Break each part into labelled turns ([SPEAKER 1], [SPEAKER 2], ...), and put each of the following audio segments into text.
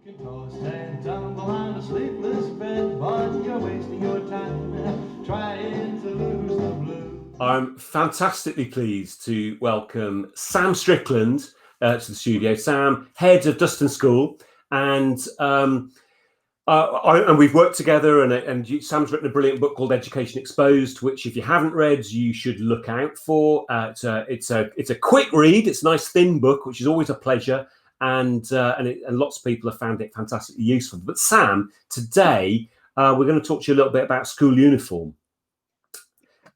[SPEAKER 1] can toss and tumble on a sleepless bed, but you're wasting your time trying to lose the blue.
[SPEAKER 2] I'm fantastically pleased to welcome Sam Strickland to the studio. Sam, head of Duston School, and we've worked together. And Sam's written a brilliant book called Education Exposed, which, if you haven't read, you should look out for. It's a quick read. It's a nice thin book, which is always a pleasure. And lots of people have found it fantastically useful. But Sam, today we're going to talk to you a little bit about school uniform.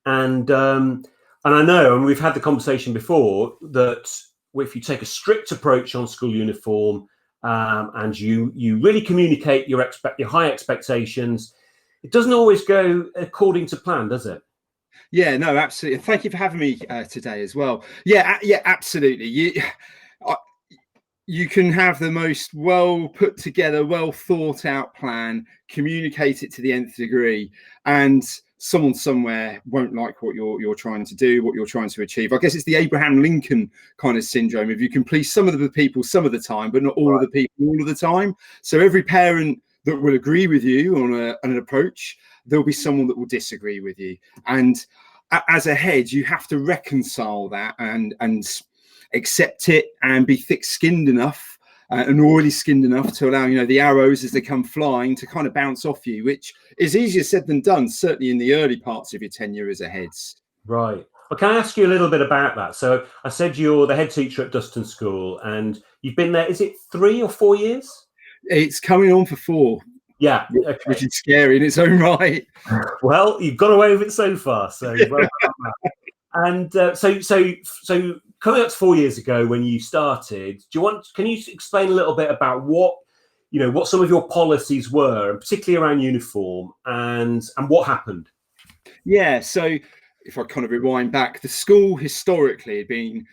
[SPEAKER 2] And I know, and we've had the conversation before, that if you take a strict approach on school uniform and you really communicate your high expectations, it doesn't always go according to plan, does it?
[SPEAKER 3] Yeah, no, absolutely. Thank you for having me today as well. Yeah, absolutely. You can have the most well put together, well thought out plan, communicate it to the nth degree, and someone somewhere won't like what you're trying to do, what you're trying to achieve. I guess it's the Abraham Lincoln kind of syndrome. If you can please some of the people some of the time, but not all of the people all of the time. So every parent that will agree with you on an approach, there'll be someone that will disagree with you. And as a head, you have to reconcile that and accept it and be thick-skinned enough and oily-skinned enough to allow, the arrows as they come flying to kind of bounce off you, which is easier said than done, certainly in the early parts of your tenure as a head.
[SPEAKER 2] Right. Well, can I ask you a little bit about that? So I said you're the head teacher at Duston School, and you've been there, is it 3 or 4 years?
[SPEAKER 3] It's coming on for 4.
[SPEAKER 2] Yeah, okay.
[SPEAKER 3] Which is scary in its own right.
[SPEAKER 2] Well, you've got away with it so far, so well done. And so coming up to 4 years ago when you started, can you explain a little bit about what some of your policies were, and particularly around uniform, and what happened?
[SPEAKER 3] Yeah, so if I kind of rewind back, the school historically had been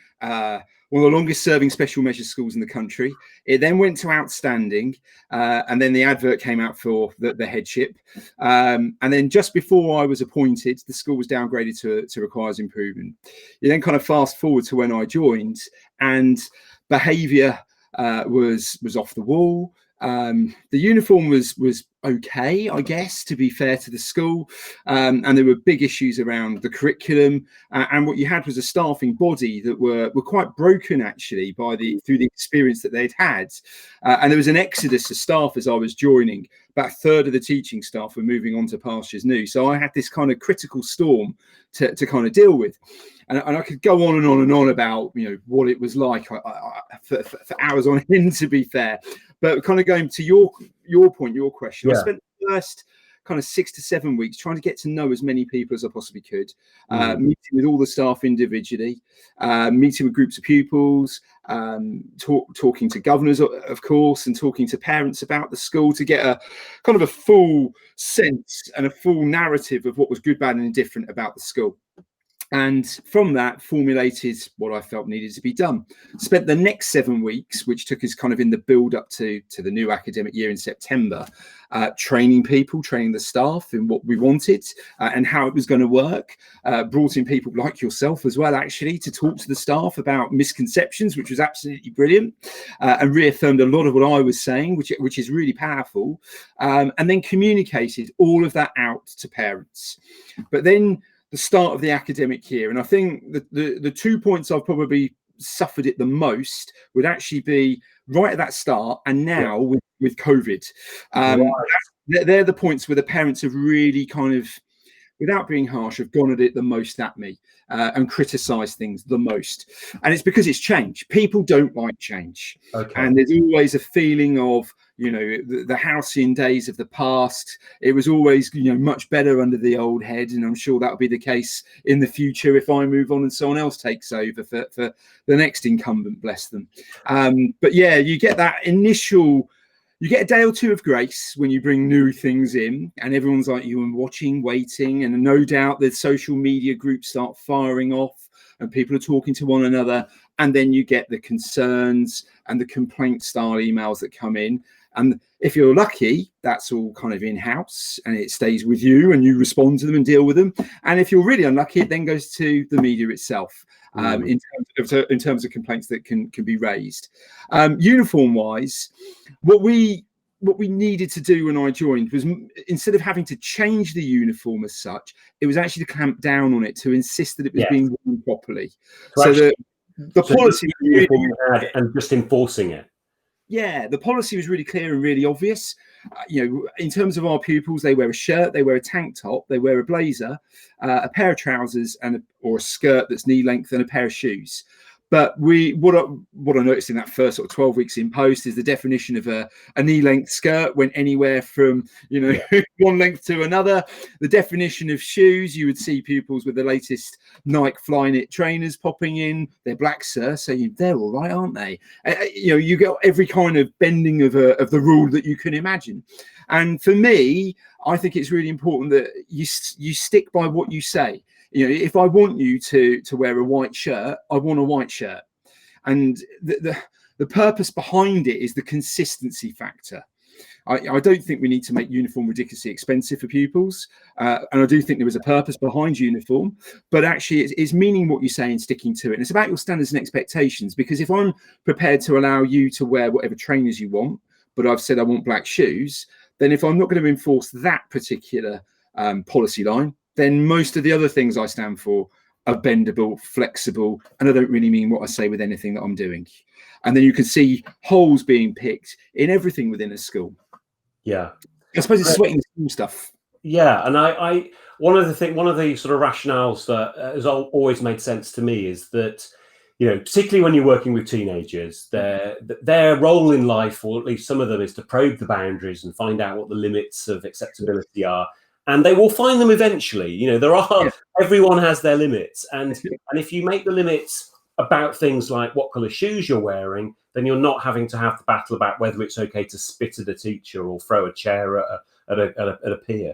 [SPEAKER 3] one of the longest serving special measures schools in the country. It then went to outstanding, and then the advert came out for the headship. And then just before I was appointed, the school was downgraded to requires improvement. You then kind of fast forward to when I joined, and behaviour was off the wall. The uniform was okay, I guess, to be fair to the school, and there were big issues around the curriculum, and what you had was a staffing body that were quite broken actually through the experience that they'd had, and there was an exodus of staff as I was joining. About a third of the teaching staff were moving on to pastures new, so I had this kind of critical storm to kind of deal with. And I could go on and on and on about what it was like for hours on end, to be fair. But kind of going to your point, your question, yeah. I spent the first kind of 6 to 7 weeks trying to get to know as many people as I possibly could, meeting with all the staff individually, meeting with groups of pupils, talking to governors, of course, and talking to parents about the school to get a kind of a full sense and a full narrative of what was good, bad, and indifferent about the school. And from that, formulated what I felt needed to be done. Spent the next 7 weeks, which took us kind of in the build up to the new academic year in September, training people, training the staff in what we wanted and how it was going to work. Brought in people like yourself as well, actually, to talk to the staff about misconceptions, which was absolutely brilliant, and reaffirmed a lot of what I was saying, which is really powerful, and then communicated all of that out to parents. But then the start of the academic year, and I think the 2 points I've probably suffered it the most would actually be right at that start and now with COVID. They're the points where the parents have really kind of, without being harsh, have gone at it the most at me and criticised things the most. And it's because it's change. People don't like change. Okay. And there's always a feeling of, the halcyon days of the past. It was always, much better under the old head. And I'm sure that'll be the case in the future if I move on and someone else takes over for the next incumbent, bless them. But yeah, you get that initial... You get a day or two of grace when you bring new things in and everyone's like you and watching, waiting, and no doubt the social media groups start firing off and people are talking to one another. and then you get the concerns and the complaint style emails that come in. And if you're lucky, that's all kind of in-house and it stays with you and you respond to them and deal with them. And if you're really unlucky, it then goes to the media itself in terms of complaints that can be raised. Uniform-wise, what we needed to do when I joined was, instead of having to change the uniform as such, it was actually to clamp down on it, to insist that it was being worn properly. So the policy
[SPEAKER 2] and just enforcing it.
[SPEAKER 3] Yeah, the policy was really clear and really obvious. In terms of our pupils, they wear a shirt, they wear a tank top, they wear a blazer, a pair of trousers, or a skirt that's knee length, and a pair of shoes. But what I noticed in that first sort of 12 weeks in post is the definition of a knee length skirt went anywhere from one length to another. The definition of shoes, you would see pupils with the latest Nike Flyknit trainers popping in. They're black, sir, so they're all right, aren't they? You get every kind of bending of the rule that you can imagine. And for me, I think it's really important that you stick by what you say. If I want you to wear a white shirt, I want a white shirt. And the purpose behind it is the consistency factor. I don't think we need to make uniform ridiculously expensive for pupils. And I do think there is a purpose behind uniform, but actually it's meaning what you say and sticking to it. And it's about your standards and expectations, because if I'm prepared to allow you to wear whatever trainers you want, but I've said I want black shoes, then if I'm not going to enforce that particular policy line, then most of the other things I stand for are bendable, flexible, and I don't really mean what I say with anything that I'm doing. And then you can see holes being picked in everything within a school.
[SPEAKER 2] Yeah,
[SPEAKER 3] I suppose it's sweating school stuff.
[SPEAKER 2] Yeah, and I one of the sort of rationales that has always made sense to me is that, particularly when you're working with teenagers, their role in life, or at least some of them, is to probe the boundaries and find out what the limits of acceptability are. And they will find them eventually. Everyone has their limits. And if you make the limits about things like what colour shoes you're wearing, then you're not having to have the battle about whether it's okay to spit at a teacher or throw a chair at a peer.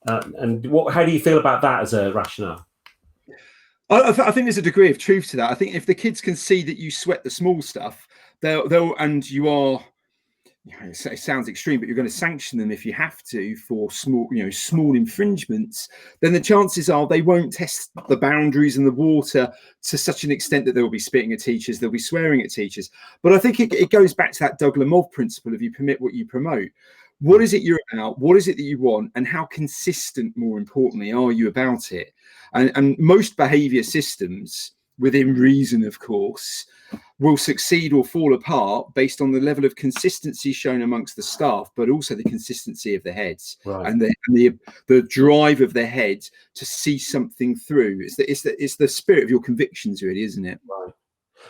[SPEAKER 2] How do you feel about that as a rationale?
[SPEAKER 3] I think there's a degree of truth to that. I think if the kids can see that you sweat the small stuff, and you are, it sounds extreme, but you're going to sanction them if you have to for small infringements, then the chances are they won't test the boundaries and the water to such an extent that they'll be spitting at teachers, they'll be swearing at teachers. But I think it goes back to that Doug Lemov principle of you permit what you promote. What is it you're about? What is it that you want? And how consistent, more importantly, are you about it? And most behaviour systems, within reason, of course, will succeed or fall apart based on the level of consistency shown amongst the staff, but also the consistency of the heads, right, and the drive of the head to see something through. It's the spirit of your convictions, really, isn't it?
[SPEAKER 2] Right.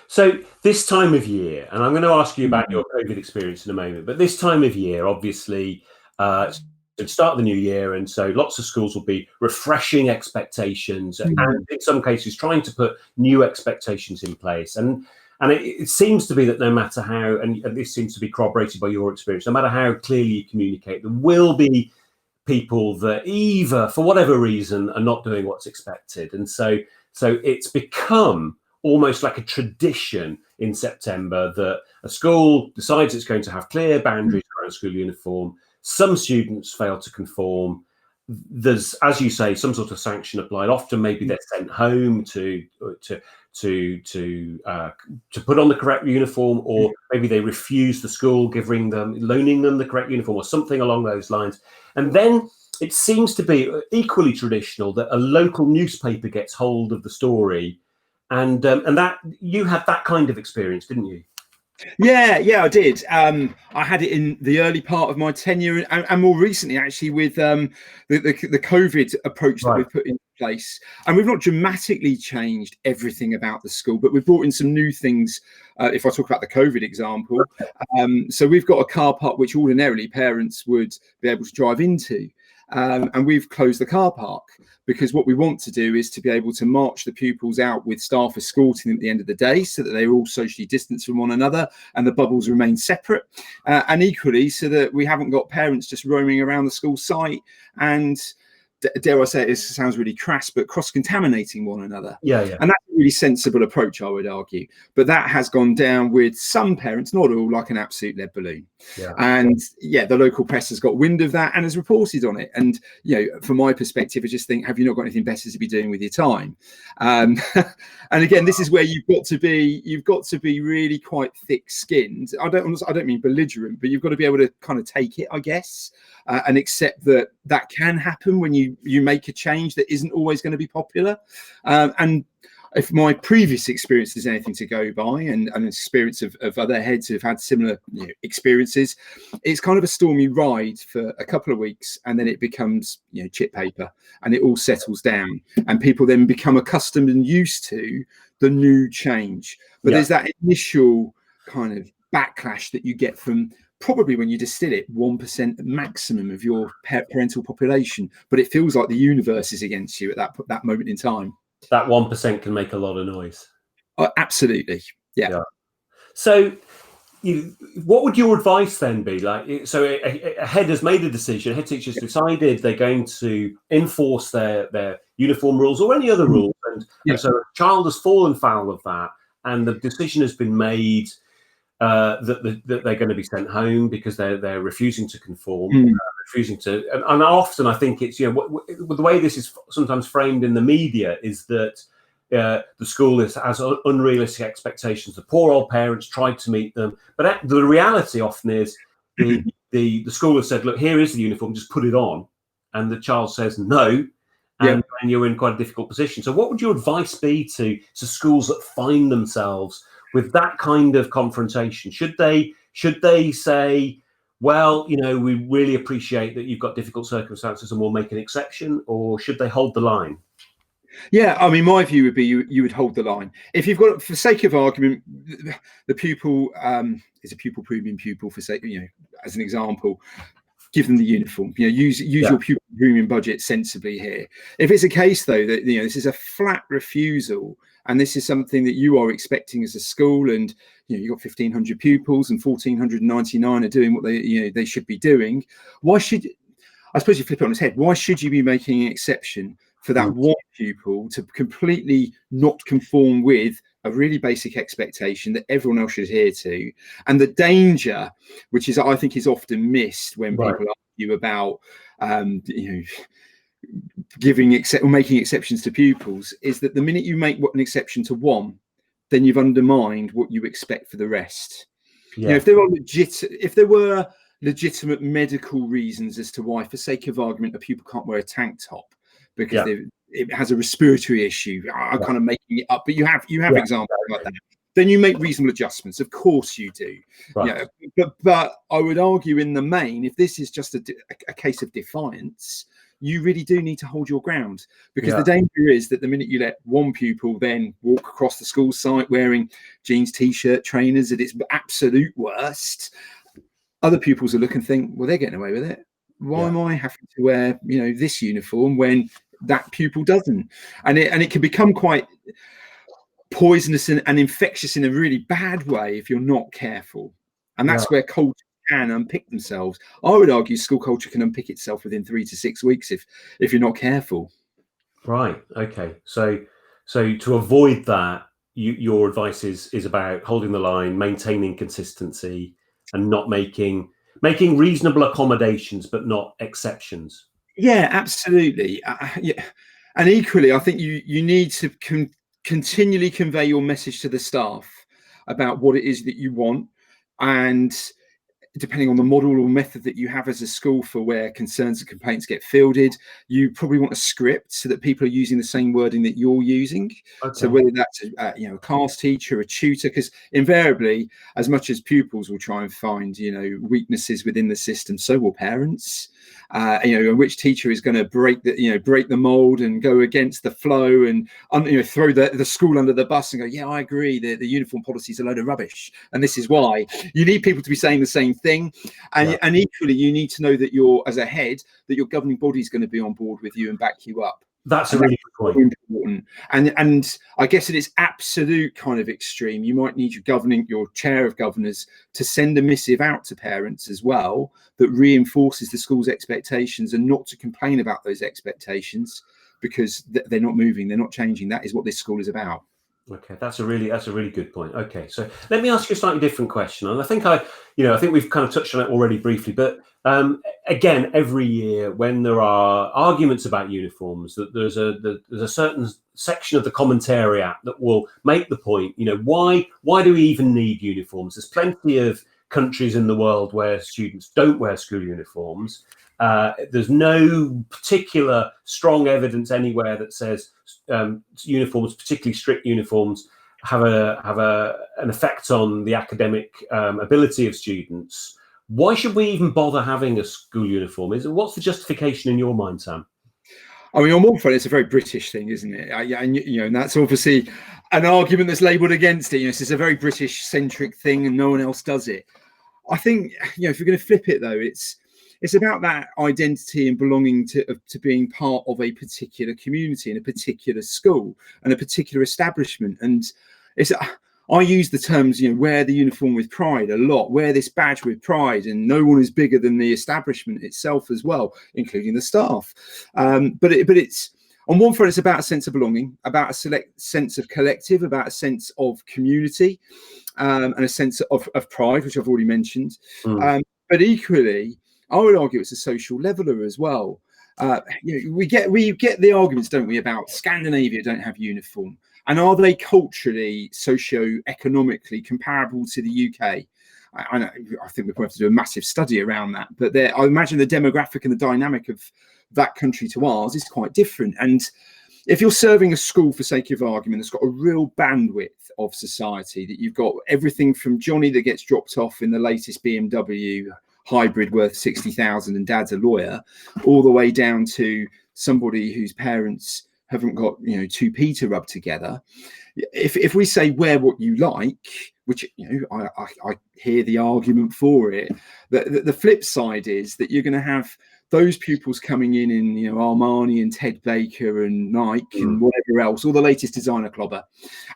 [SPEAKER 2] So this time of year, and I'm going to ask you about your COVID experience in a moment, but this time of year, obviously, it's the start of the new year, and so lots of schools will be refreshing expectations, and in some cases trying to put new expectations in place. And it seems to be that no matter how, and this seems to be corroborated by your experience, no matter how clearly you communicate, there will be people that either, for whatever reason, are not doing what's expected. And so it's become almost like a tradition in September that a school decides it's going to have clear boundaries around school uniform. Some students fail to conform. There's, as you say, some sort of sanction applied. Often, maybe they're sent home to put on the correct uniform, or maybe they refuse the school loaning them the correct uniform, or something along those lines. And then it seems to be equally traditional that a local newspaper gets hold of the story, and that you had that kind of experience, didn't you?
[SPEAKER 3] Yeah, I did. I had it in the early part of my tenure, and more recently, actually, with the COVID approach that we've put in place. And we've not dramatically changed everything about the school, but we've brought in some new things. If I talk about the COVID example, so we've got a car park which ordinarily parents would be able to drive into. And we've closed the car park, because what we want to do is to be able to march the pupils out with staff escorting them at the end of the day, so that they're all socially distanced from one another and the bubbles remain separate, and equally so that we haven't got parents just roaming around the school site and dare I say it sounds really crass, but cross-contaminating one another.
[SPEAKER 2] Yeah.
[SPEAKER 3] And that's a really sensible approach, I would argue. But that has gone down with some parents, not all, like an absolute lead balloon.
[SPEAKER 2] Yeah.
[SPEAKER 3] And the local press has got wind of that and has reported on it. And from my perspective, I just think, have you not got anything better to be doing with your time? And again, this is where you've got to be really quite thick-skinned. I don't mean belligerent, but you've got to be able to kind of take it, I guess, and accept that can happen when you make a change that isn't always going to be popular. And if my previous experience is anything to go by, and experience of other heads who've had similar experiences, it's kind of a stormy ride for a couple of weeks, and then it becomes chip paper, and it all settles down, and people then become accustomed and used to the new change. But there's that initial kind of backlash that you get from, probably when you distill it, 1% maximum of your parental population, but it feels like the universe is against you at that moment in time.
[SPEAKER 2] That 1% can make a lot of noise.
[SPEAKER 3] Absolutely, yeah.
[SPEAKER 2] So, what would your advice then be? Like, so a head has made a decision. Head teachers decided they're going to enforce their uniform rules or any other rules, and so a child has fallen foul of that, and the decision has been made. That they're going to be sent home because they're refusing to conform, refusing to, and often I think it's the way this is sometimes framed in the media is that the school has unrealistic expectations. The poor old parents tried to meet them, but the reality often is the school has said, look, here is the uniform, just put it on, and the child says no. And you're in quite a difficult position. So what would your advice be to schools that find themselves with that kind of confrontation? Should they say, well, we really appreciate that you've got difficult circumstances and we'll make an exception, or should they hold the line?
[SPEAKER 3] Yeah, I mean, my view would be you would hold the line. If you've got, for sake of argument, the pupil is a pupil premium pupil, for sake, as an example, give them the uniform. Use your pupil premium budget sensibly here. If it's a case though that this is a flat refusal, and this is something that you are expecting as a school, and you've got 1,500 pupils and 1,499 are doing what they should be doing, why should, I suppose you flip it on its head, why should you be making an exception for that one pupil to completely not conform with a really basic expectation that everyone else should adhere to? And the danger, which is I think is often missed when people argue about making exceptions to pupils, is that the minute you make an exception to one, then you've undermined what you expect for the rest. If there were legitimate medical reasons as to why, for sake of argument, a pupil can't wear a tank top because it has a respiratory issue, I'm kind of making it up, but you have examples like that, then you make reasonable adjustments. Of course you do. But I would argue in the main, if this is just a case of defiance, you really do need to hold your ground, because the danger is that the minute you let one pupil then walk across the school site wearing jeans, t-shirt, trainers at its absolute worst, other pupils will look and think, well, they're getting away with it. Why am I having to wear this uniform when that pupil doesn't? And it can become quite poisonous and infectious in a really bad way if you're not careful. And that's where culture can unpick themselves. I would argue school culture can unpick itself within 3 to 6 weeks if you're not careful.
[SPEAKER 2] Right. Okay. So to avoid that, your advice is about holding the line, maintaining consistency, and not making reasonable accommodations, but not exceptions.
[SPEAKER 3] Yeah, absolutely. And equally, I think you need to continually convey your message to the staff about what it is that you want, and depending on the model or method that you have as a school for where concerns and complaints get fielded, you probably want a script so that people are using the same wording that you're using. Okay. So whether that's a class teacher, a tutor, because invariably, as much as pupils will try and find weaknesses within the system, so will parents. And which teacher is going to break the mold and go against the flow and throw the school under the bus and go, yeah, I agree, the uniform policy is a load of rubbish, and this is why. You need people to be saying the same thing, and equally you need to know that you're, as a head, that your governing body is going to be on board with you and back you up.
[SPEAKER 2] That's a really good point.
[SPEAKER 3] Important. And I guess at its absolute kind of extreme, you might need your chair of governors to send a missive out to parents as well that reinforces the school's expectations, and not to complain about those expectations because they're not moving, they're not changing. That is what this school is about.
[SPEAKER 2] Okay, that's a really good point. Okay, so let me ask you a slightly different question, and I think we've kind of touched on it already briefly, but again, every year when there are arguments about uniforms, that there's a certain section of the commentariat that will make the point, why do we even need uniforms? There's plenty of countries in the world where students don't wear school uniforms. There's no particular strong evidence anywhere that says uniforms, particularly strict uniforms, have an effect on the academic ability of students. Why should we even bother having a school uniform? What's the justification in your mind, Sam?
[SPEAKER 3] I mean, on one front, it's a very British thing, isn't it? And that's obviously an argument that's labelled against it. It's a very British-centric thing, and no one else does it. I think, if you're going to flip it, though, it's about that identity and belonging to being part of a particular community and a particular school and a particular establishment. And I use the terms, wear the uniform with pride a lot, wear this badge with pride, and no one is bigger than the establishment itself as well, including the staff. But it's on one front, it's about a sense of belonging, about a sense of collective, about a sense of community, and a sense of pride, which I've already mentioned. But equally, I would argue it's a social leveler as well. We get the arguments, don't we, about Scandinavia don't have uniform, and are they culturally, socio-economically comparable to the UK? I think we're going to have to do a massive study around that. But I imagine the demographic and the dynamic of that country to ours is quite different. And if you're serving a school, for sake of argument, that's got a real bandwidth of society, that you've got everything from Johnny that gets dropped off in the latest BMW hybrid worth 60,000 and dad's a lawyer, all the way down to somebody whose parents haven't got 2p to rub together. If we say wear what you like, which I hear the argument for it, the flip side is that you're going to have those pupils coming in Armani and Ted Baker and Nike and whatever else, all the latest designer clobber,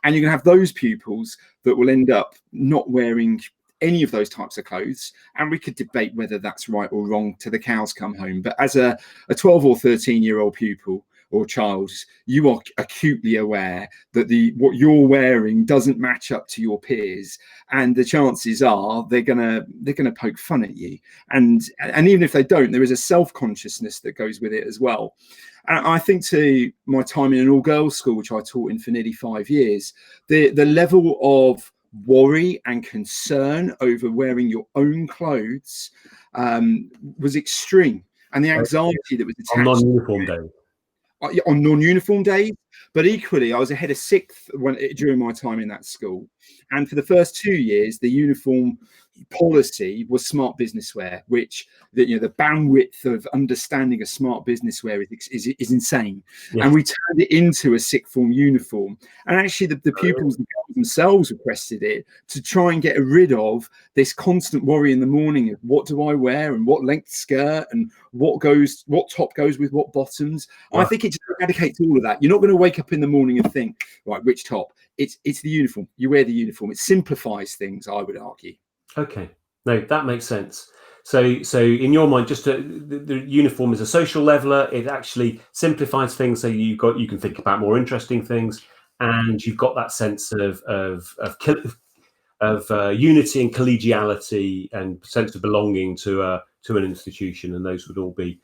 [SPEAKER 3] and you're going to have those pupils that will end up not wearing any of those types of clothes. And we could debate whether that's right or wrong till the cows come home. But as a 12 or 13-year-old pupil or child, you are acutely aware that what you're wearing doesn't match up to your peers, and the chances are they're gonna poke fun at you. And even if they don't, there is a self-consciousness that goes with it as well. And I think, to my time in an all-girls school, which I taught in for nearly 5 years, the level of worry and concern over wearing your own clothes was extreme, and the anxiety that was attached
[SPEAKER 2] on non-uniform days.
[SPEAKER 3] On non-uniform days. But equally, I was ahead of sixth during my time in that school, and for the first 2 years, the uniform policy was smart business wear, which the bandwidth of understanding a smart business wear is insane. Yeah. And we turned it into a sixth form uniform, and actually the pupils themselves requested it to try and get rid of this constant worry in the morning of what do I wear and what length skirt and what top goes with what bottoms. Wow. I think it just eradicates all of that. You're not going to wake up in the morning and think, right, which top? It's the uniform. You wear the uniform. It simplifies things, I would argue.
[SPEAKER 2] Okay, no, that makes sense. So in your mind, just the uniform is a social leveler. It actually simplifies things, so you can think about more interesting things, and you've got that sense of unity and collegiality and sense of belonging to an institution, and those would all be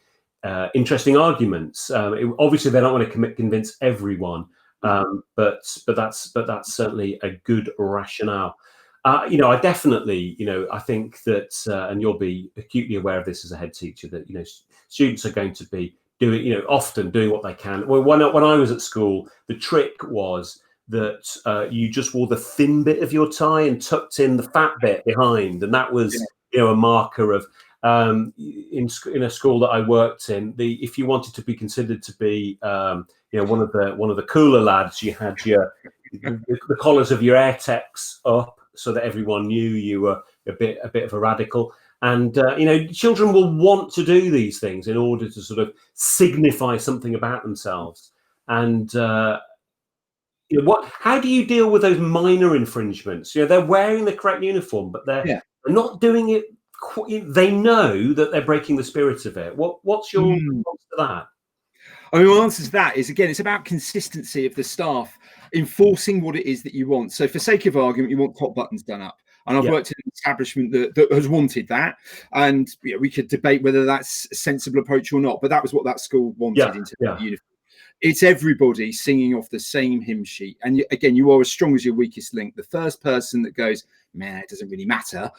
[SPEAKER 2] interesting arguments. Obviously, they don't want to convince everyone, but that's certainly a good rationale. I definitely, I think that, and you'll be acutely aware of this as a head teacher, that, students are going to be doing, often doing what they can. Well, when I was at school, the trick was that you just wore the thin bit of your tie and tucked in the fat bit behind. And that was, a marker of, in a school that I worked in, if you wanted to be considered to be, one of the cooler lads, you had the collars of your AirTechs up, so that everyone knew you were a bit of a radical. And children will want to do these things in order to sort of signify something about themselves. And how do you deal with those minor infringements? They're wearing the correct uniform, but they're not doing it. They know that they're breaking the spirit of it. What's your response to that?
[SPEAKER 3] I mean, my answer to that is, again, it's about consistency of the staff enforcing what it is that you want. So for sake of argument, you want top buttons done up. And I've worked in an establishment that has wanted that. And we could debate whether that's a sensible approach or not, but that was what that school wanted in terms of uniform. It's everybody singing off the same hymn sheet. And again, you are as strong as your weakest link. The first person that goes, man, it doesn't really matter,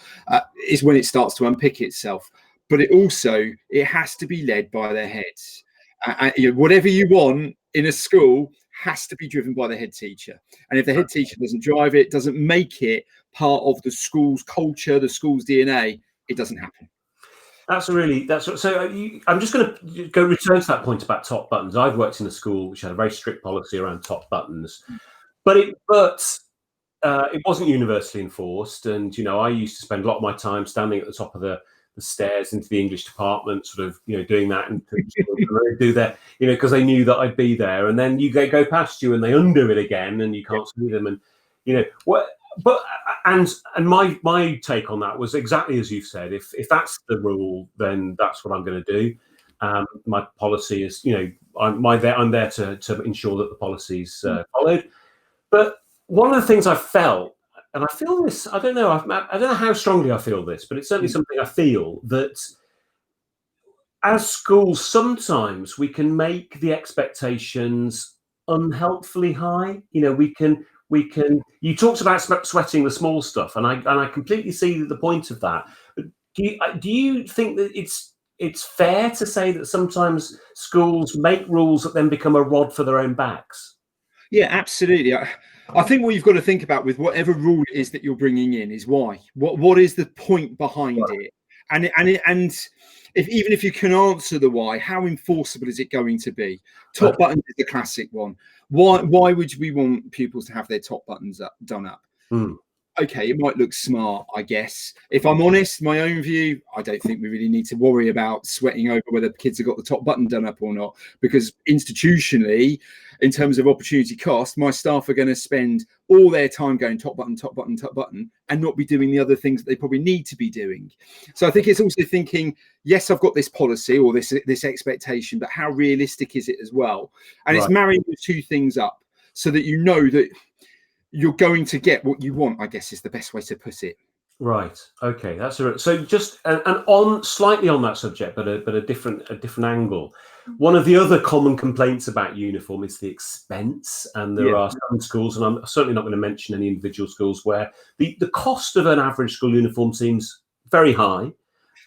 [SPEAKER 3] is when it starts to unpick itself. But it has to be led by their heads. Whatever you want in a school has to be driven by the head teacher. And if the head teacher doesn't drive it, doesn't make it part of the school's culture, the school's DNA, it doesn't happen.
[SPEAKER 2] I'm just going to return to that point about top buttons. I've worked in a school which had a very strict policy around top buttons, but it wasn't universally enforced. And I used to spend a lot of my time standing at the top of the stairs into the English department, sort of doing that and do that, because they knew that I'd be there. And then they go past you and they undo it again, and you can't see them. And But my take on that was exactly as you've said. If that's the rule, then that's what I'm going to do. My policy is, I'm there to ensure that the policy's followed. But one of the things I felt, and I feel this, I don't know how strongly I feel this, but it's certainly something I feel, that as schools, sometimes we can make the expectations unhelpfully high. You talked about sweating the small stuff, and I completely see the point of that. But do you think that it's fair to say that sometimes schools make rules that then become a rod for their own backs? Yeah,
[SPEAKER 3] absolutely. I think what you've got to think about with whatever rule it is that you're bringing in is why. What is the point behind it? And even if you can answer the why, how enforceable is it going to be? Top buttons is the classic one. Why would we want pupils to have their top buttons done up? Okay, it might look smart, I guess. If I'm honest, my own view, I don't think we really need to worry about sweating over whether kids have got the top button done up or not, because institutionally, in terms of opportunity cost, my staff are going to spend all their time going top button, top button, top button, and not be doing the other things that they probably need to be doing. So I think it's also thinking, yes, I've got this policy or this expectation, but how realistic is it as well? And it's marrying the two things up so that you know that you're going to get what you want, I guess is the best way to put it.
[SPEAKER 2] Right. Okay. That's so. Just and on slightly on that subject, but a different angle. One of the other common complaints about uniform is the expense, and there are some schools, and I'm certainly not going to mention any individual schools, where the cost of an average school uniform seems very high.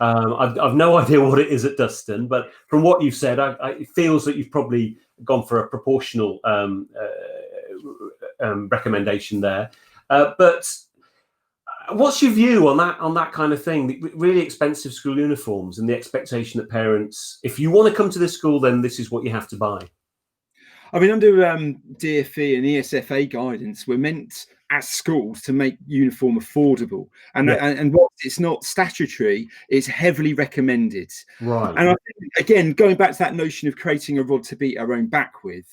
[SPEAKER 2] I've no idea what it is at Dustin, but from what you've said, it feels that you've probably gone for a proportional recommendation there. But what's your view on that kind of thing? The really expensive school uniforms and the expectation that parents, if you want to come to this school, then this is what you have to buy.
[SPEAKER 3] I mean, under DFE and ESFA guidance, we're meant as schools to make uniform affordable, and whilst it's not statutory, it's heavily recommended.
[SPEAKER 2] Right.
[SPEAKER 3] And I think, again, going back to that notion of creating a rod to beat our own back with,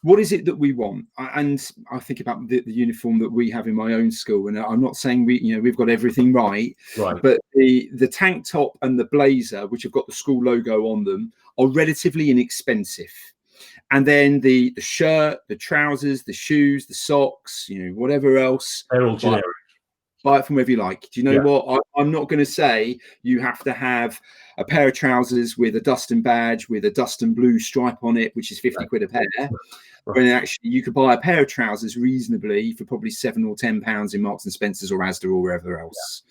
[SPEAKER 3] what is it that we want? And I think about the uniform that we have in my own school, and I'm not saying we've got everything right, but the tank top and the blazer, which have got the school logo on them, are relatively inexpensive. And then the shirt, the trousers, the shoes, the socks, whatever else,
[SPEAKER 2] they're all generic.
[SPEAKER 3] Buy it from wherever you like. Do you know what? I'm not going to say you have to have a pair of trousers with a Dustin badge with a Dustin blue stripe on it, which is 50 quid a pair. When actually you could buy a pair of trousers reasonably for probably £7 or £10 in Marks and Spencer's or Asda or wherever else.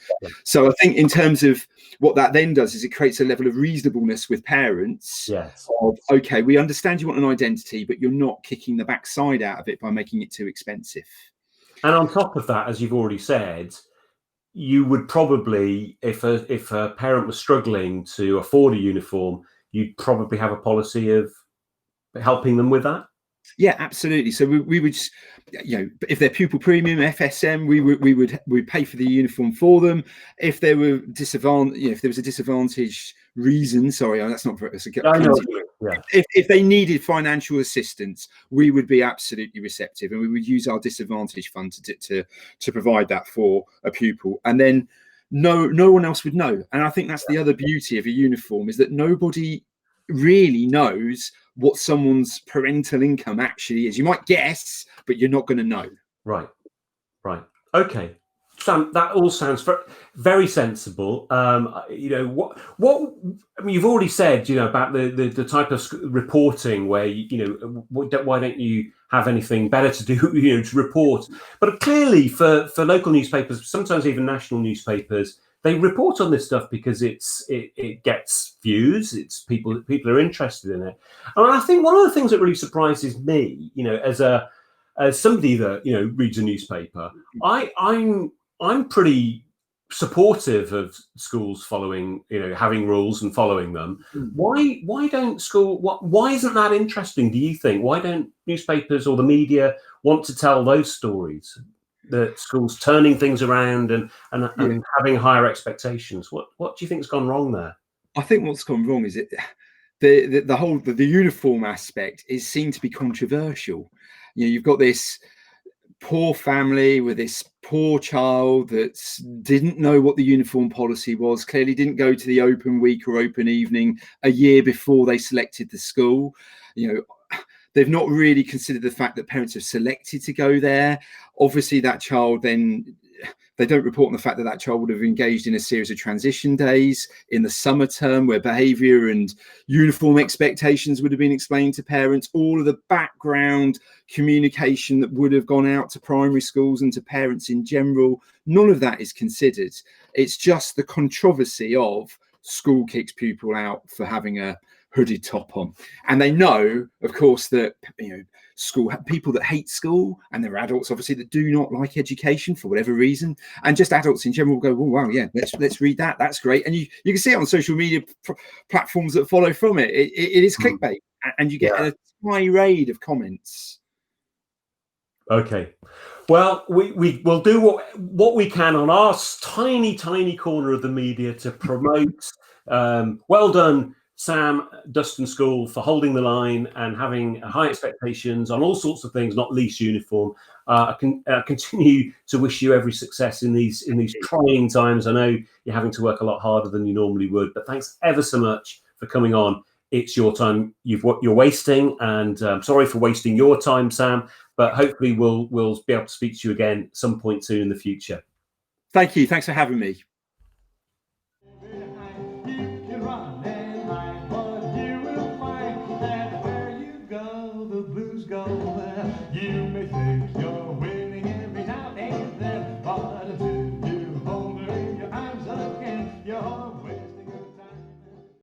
[SPEAKER 3] So I think in terms of what that then does is it creates a level of reasonableness with parents of, okay, we understand you want an identity, but you're not kicking the backside out of it by making it too expensive.
[SPEAKER 2] And on top of that, as you've already said, you would probably, if a parent was struggling to afford a uniform, you'd probably have a policy of helping them with that.
[SPEAKER 3] Yeah, absolutely. So we would, if they're pupil premium, FSM, we'd pay for the uniform for them. If there were if there was a disadvantaged reason, sorry, that's not that's a
[SPEAKER 2] I know
[SPEAKER 3] clumsy.
[SPEAKER 2] what you mean.
[SPEAKER 3] If they needed financial assistance, we would be absolutely receptive, and we would use our disadvantage fund to provide that for a pupil. And then no one else would know. And I think that's the other beauty of a uniform, is that nobody really knows what someone's parental income actually is. You might guess, but you're not going to know.
[SPEAKER 2] Right. Okay. Sam, that all sounds very sensible. What I mean, you've already said, about the type of reporting where why don't you have anything better to do, to report? But clearly, for local newspapers, sometimes even national newspapers, they report on this stuff because it gets views. It's people are interested in it. And I think one of the things that really surprises me, as somebody that reads a newspaper, I'm pretty supportive of schools following, having rules and following them. Why isn't that interesting, do you think? Why don't newspapers or the media want to tell those stories? The schools turning things around and having higher expectations. What do you think's gone wrong there?
[SPEAKER 3] I think what's gone wrong is the uniform aspect is seen to be controversial. You've got this poor family with this poor child that didn't know what the uniform policy was, clearly didn't go to the open week or open evening a year before they selected the school. They've not really considered the fact that parents have selected to go there. Obviously, that child then, they don't report on the fact that child would have engaged in a series of transition days in the summer term where behaviour and uniform expectations would have been explained to parents. All of the background communication that would have gone out to primary schools and to parents in general, none of that is considered. It's just the controversy of school kicks pupil out for having a hooded top on, and they know, of course, that school people that hate school, and there are adults obviously that do not like education for whatever reason, and just adults in general go, oh wow, yeah, let's read that, that's great. And you can see it on social media platforms that follow from it. It is clickbait, and you get a tirade of comments.
[SPEAKER 2] Okay, well, we will do what we can on our tiny corner of the media to promote. Well done, Sam, Dustin School, for holding the line and having high expectations on all sorts of things, not least uniform. I continue to wish you every success in these trying times. I know you're having to work a lot harder than you normally would, but thanks ever so much for coming on. It's your time you're wasting, and sorry for wasting your time, Sam. But hopefully we'll be able to speak to you again some point soon in the future.
[SPEAKER 3] Thank you. Thanks for having me.